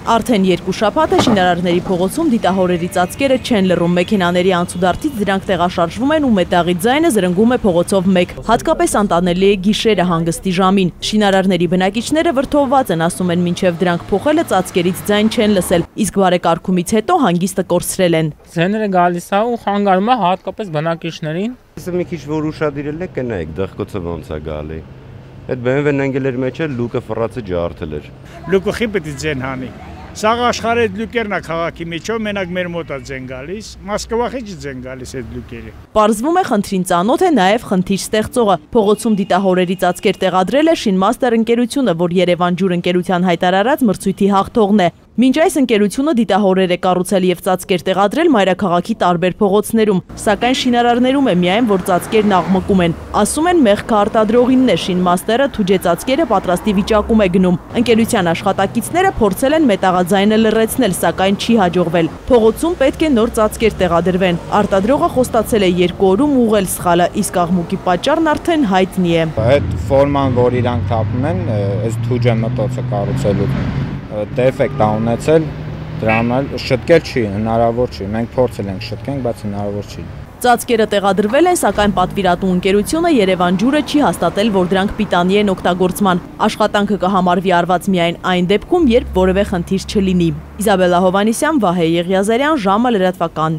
Արդեն 2 շաբաթ է շինարարների փողոցում դիտահորերի ծածկերը չեն լռում, մեքենաների անցուդարձից դրանք տեղաշարժվում են ու մետաղի ձայնը զրնգում է փողոցով մեկ, հատկապես անտանելի է գիշերը հանգստի ժամին։ Շինարարների բնակիչները վրդովված են, ասում են, մինչև դրանք փոխելը ծածկերից ձայն չեն լսել, իսկ բարեկարգումից հետո հանգիստը կորցրել են։ Ձայները գալիս է ու խանգարում է հատկապես բնակիչներին։ Մի քիչ որ ուշադիրել եք, կնայեք դեղկոցը ոնց է գալի։ Այդ BMW-ն ընկել մեջ է, լուկը ֆռացը ջարդել էր։ Լուկը խի պետք է ձեն հանի։ Սաղ աշխարհը այդ լուկերն է քաղաքի մեջով, մենակ մեր մոտ է ձեն գալիս, Մոսկվայի չի ձեն գալիս այդ լուկերը։ Պարզվում է խնդրին ծանոթ է նաև խնդիր ստեղծողը։ Փողոցում դիտահորերի ծածկեր տեղադրել է Շինմաստեր ընկերությունը, որ Երևան ջուր ընկերության հայտարարած մրցույթի հաղթողն է։ Մինչ այս ընկերությունը դիտահորեր է կառուցել և ծածկեր տեղադրել մայրաքաղաքի տարբեր փողոցներում, սակայն շինարարներում է միայն, որ ծածկերն աղմկում են։ Ասում են, մեղքը արտադրողինն է, Շինմաստերը թուջե ծածկերը պատրաստի վիճակում է գնում։ Ընկերության աշխատակիցները փորձել են մետաղաձայնը լռեցնել, սակայն չի հաջողվել։ Փողոցում պետք է նոր ծածկեր տեղադրվեն։ Արտադրողը խոստացել է 2 օրում ուղղել սխալը, իսկ աղմուկի պատճառն արդեն հայտնի է։ Այդ ֆորման, որ իրանք թափում են, այս թուջե մտոցը կառուցելու դեֆեկտ է ունեցել, դրա համար շտկել չի, հնարավոր չի։ Մենք փորձել ենք շտկենք, բայց հնարավոր չի։ Ծածկերը տեղադրվել են, սակայն պատվիրատու ընկերությունը Երևան ջուրը չի հաստատել, որ դրանք պիտանի են օգտագործման։ Աշխատանքը կհամարվի արված միայն այն դեպքում, երբ որևէ խնդիր չլինի։ Իզաբելլա Հովհաննիսյան, Վահե Եղիազարյան, ժամը լրատվական։